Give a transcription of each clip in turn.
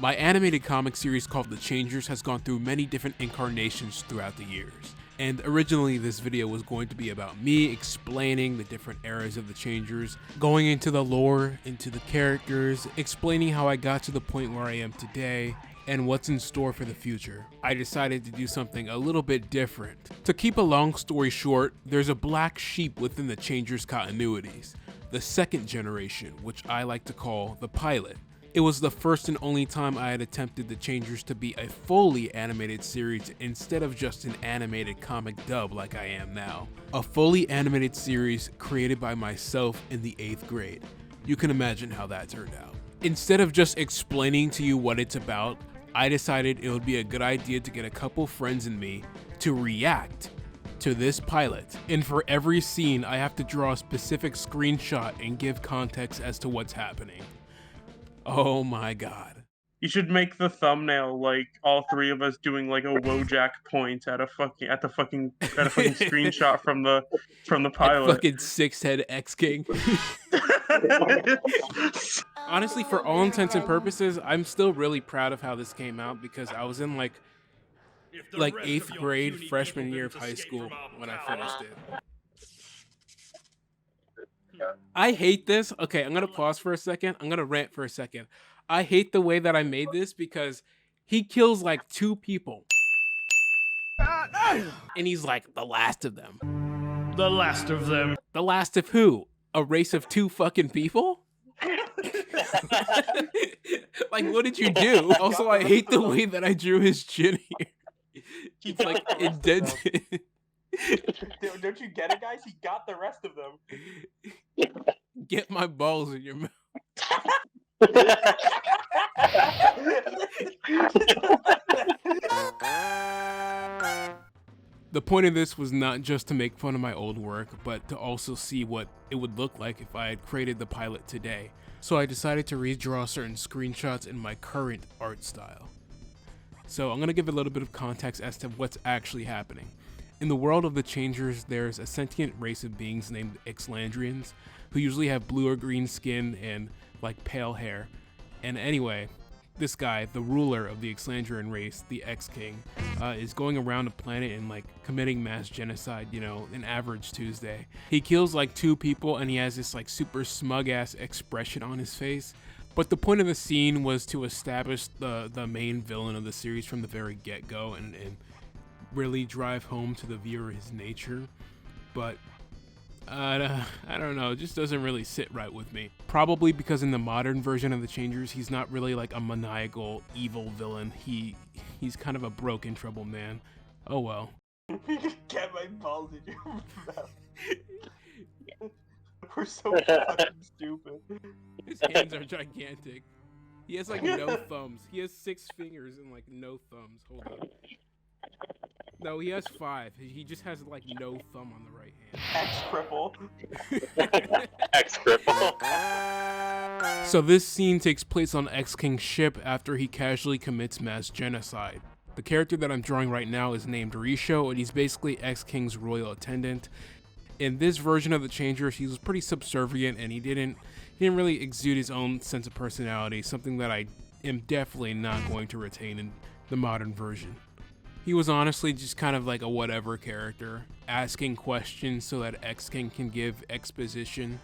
My animated comic series called The Changers has gone through many different incarnations throughout the years. And originally this video was going to be about me explaining the different eras of the Changers, going into the lore, into the characters, explaining how I got to the point where I am today, and what's in store for the future. I decided to do something a little bit different. To keep a long story short, there's a black sheep within the Changers continuities, the second generation, which I like to call the pilot. It was the first and only time I had attempted the Changers to be a fully animated series instead of just an animated comic dub like I am now. A fully animated series created by myself in the 8th grade. You can imagine how that turned out. Instead of just explaining to you what it's about, I decided it would be a good idea to get a couple friends and me to react to this pilot. And for every scene, I have to draw a specific screenshot and give context as to what's happening. Oh my god. You should make the thumbnail like all three of us doing like a Wojak point at a fucking screenshot from the pilot. Fucking 6-head X-King. Honestly, for all intents and purposes, I'm still really proud of how this came out because I was in like 8th grade, freshman year of high school when I finished it. I hate this. Okay, I'm gonna pause for a second. I'm gonna rant for a second. I hate the way that I made this because he kills like 2 people. And he's like, the last of them. The last of them. The last of who? A race of 2 fucking people? Like, what did you do? Also, I hate the way that I drew his chin here. It's like indented. Don't you get it, guys? He got the rest of them. Get my balls in your mouth. The point of this was not just to make fun of my old work, but to also see what it would look like if I had created the pilot today. So I decided to redraw certain screenshots in my current art style. So I'm going to give a little bit of context as to what's actually happening. In the world of the Changers, there's a sentient race of beings named Exlandrians, who usually have blue or green skin and like pale hair. And anyway, this guy, the ruler of the Exlandrian race, the X-King, is going around the planet and like committing mass genocide, you know, an average Tuesday. He kills like 2 people and he has this like super smug ass expression on his face. But the point of the scene was to establish the main villain of the series from the very get-go and really drive home to the viewer his nature. But I don't know, it just doesn't really sit right with me. Probably because in the modern version of the Changers, he's not really like a maniacal evil villain. He's kind of a broken trouble man. Oh well. Get my balls in your mouth. We're so fucking stupid. His hands are gigantic. He has like no thumbs. He has 6 fingers and like no thumbs. Hold on. No, he has 5. He just has like no thumb on the right hand. X-cripple. X-cripple. So this scene takes place on X-King's ship after he casually commits mass genocide. The character that I'm drawing right now is named Risho, and he's basically X-King's royal attendant. In this version of the Changers, he was pretty subservient and he didn't really exude his own sense of personality, something that I am definitely not going to retain in the modern version. He was honestly just kind of like a whatever character, asking questions so that X-King can give exposition.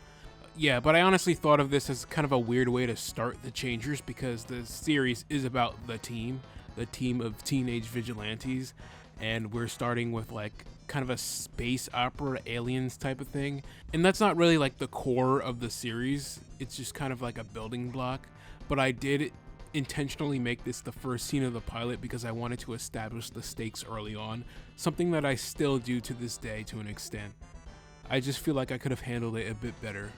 Yeah, but I honestly thought of this as kind of a weird way to start the Changers because the series is about the team of teenage vigilantes, and we're starting with like kind of a space opera aliens type of thing. And that's not really like the core of the series, it's just kind of like a building block. But I did intentionally make this the first scene of the pilot because I wanted to establish the stakes early on, something that I still do to this day to an extent. I just feel like I could have handled it a bit better.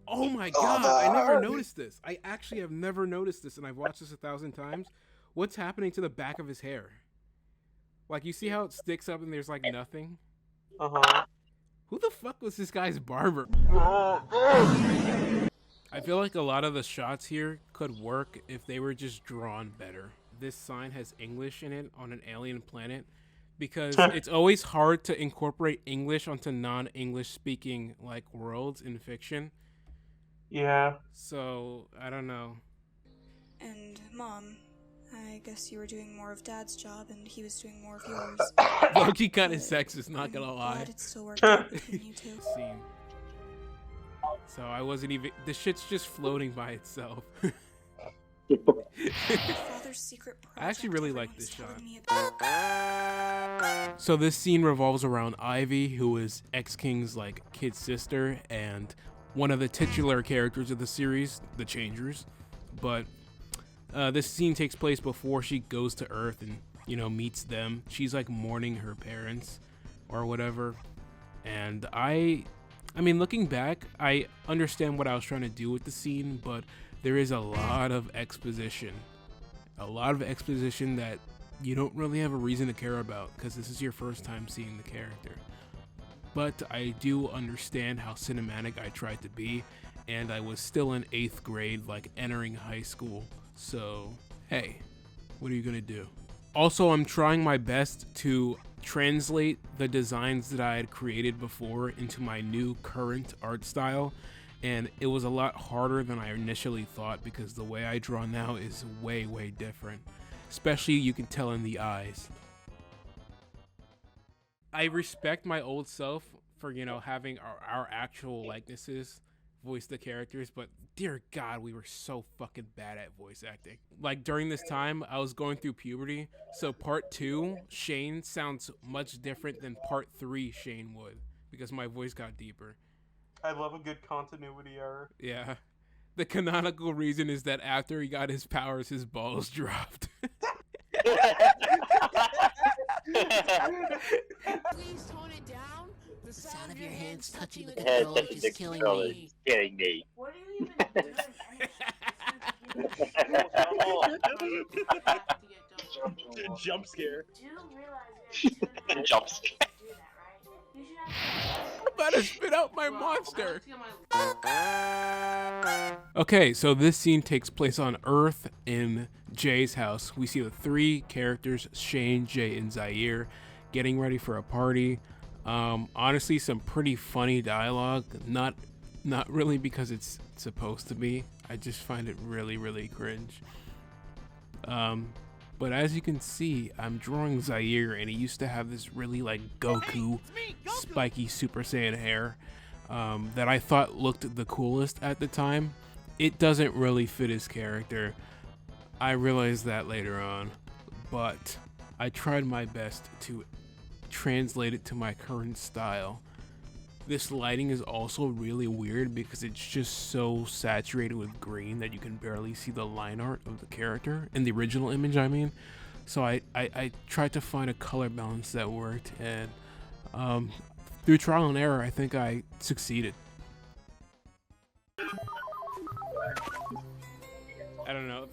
Oh my god, I never noticed this. I actually have never noticed this, and I've watched this 1,000 times. What's happening to the back of his hair? Like, you see how it sticks up and there's like nothing? Uh-huh. Who the fuck was this guy's barber? I feel like a lot of the shots here could work if they were just drawn better. This sign has English in it on an alien planet because it's always hard to incorporate English onto non-English speaking like worlds in fiction. Yeah. So I don't know. And Mom, I guess you were doing more of Dad's job and he was doing more of yours. Loki kind of sexist, not gonna I'm lie. glad it still worked out between you two. Scene. So I wasn't even. The shit's just floating by itself. Father's secret project I actually really like this everyone's shot. telling me about. So this scene revolves around Ivy, who is X-King's like kid sister and one of the titular characters of the series, the Changers. But this scene takes place before she goes to Earth and meets them. She's like mourning her parents or whatever. And I mean, looking back, I understand what I was trying to do with the scene, but there is a lot of exposition. A lot of exposition that you don't really have a reason to care about because this is your first time seeing the character. But I do understand how cinematic I tried to be, and I was still in 8th grade, like entering high school. So, hey, what are you gonna do? Also, I'm trying my best to translate the designs that I had created before into my new current art style. And it was a lot harder than I initially thought because the way I draw now is way, way different. Especially you can tell in the eyes. I respect my old self for, having our actual likenesses voice the characters, but dear God, we were so fucking bad at voice acting. Like during this time, I was going through puberty, so part 2, Shane sounds much different than part 3 Shane would because my voice got deeper. I love a good continuity error. Yeah. The canonical reason is that after he got his powers, his balls dropped. Please tone it down. The sound of your hands touching the controller is killing me. Kidding me. What are you even doing? Jump scare. Do realize you have Jump scare. to do that, right? You should have I'm about to spit out my monster. Okay, so this scene takes place on Earth in Jay's house. We see the 3 characters, Shane, Jay, and Zaire, getting ready for a party. Honestly, some pretty funny dialogue. Not really because it's supposed to be. I just find it really, really cringe. But as you can see, I'm drawing Zaire, and he used to have this really like Goku, spiky Super Saiyan hair that I thought looked the coolest at the time. It doesn't really fit his character. I realized that later on, but I tried my best to translate it to my current style. This lighting is also really weird because it's just so saturated with green that you can barely see the line art of the character in the original image, I mean. So I tried to find a color balance that worked, and through trial and error, I think I succeeded. I don't know,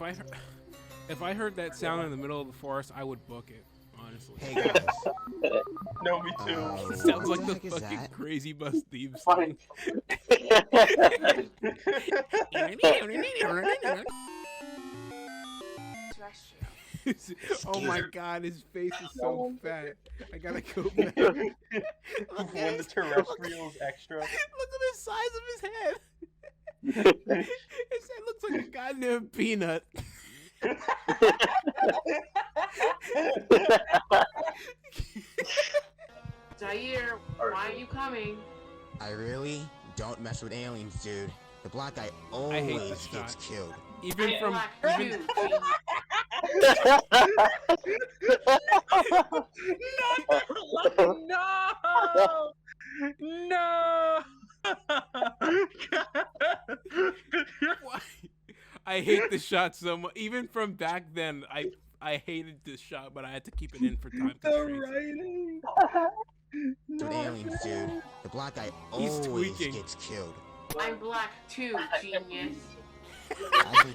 if I heard that sound in the middle of the forest, I would book it, honestly. Hey guys. No, me too. It sounds like the What the heck is fucking that? Crazy Bus theme song. Oh my God, his face is so fat. I gotta go back. When the terrestrial's extra. Look at the size of his head. His head looks like a goddamn peanut. Zaire, why are you coming? I really don't mess with aliens, dude. The black guy hate always this gets shot. killed. Even from Black even No! No! why? I hate the shot so much. Even from back then, I hated this shot, but I had to keep it in for time The constraints. writing. With aliens, dude. The black guy He's always tweaking. gets killed. I'm black too, genius. I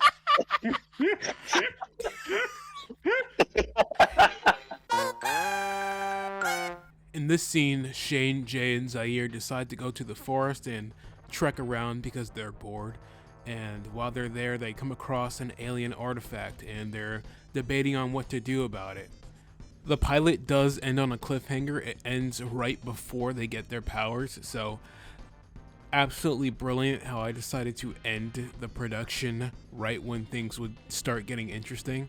In this scene, Shane, Jay, and Zaire decide to go to the forest and trek around because they're bored. And while they're there, they come across an alien artifact and they're debating on what to do about it. The pilot does end on a cliffhanger. It ends right before they get their powers, so absolutely brilliant how I decided to end the production right when things would start getting interesting.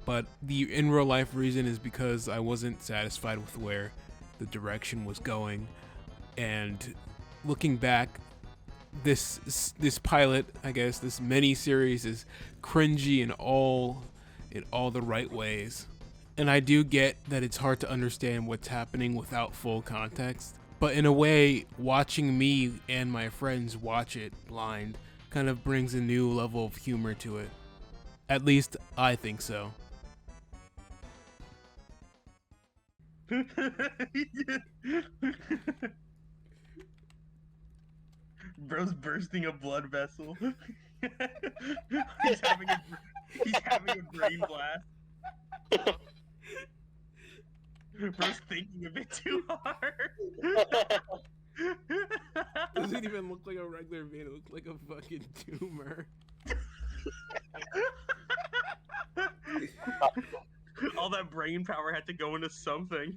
But the in real life reason is because I wasn't satisfied with where the direction was going, and looking back, this pilot, I guess, this mini series is cringy in all the right ways. And I do get that it's hard to understand what's happening without full context, but in a way, watching me and my friends watch it blind kind of brings a new level of humor to it. At least I think so. Bro's bursting a blood vessel. he's having a brain blast. Bro's thinking a bit too hard. Doesn't even look like a regular vein, it looks like a fucking tumor. All that brain power had to go into something.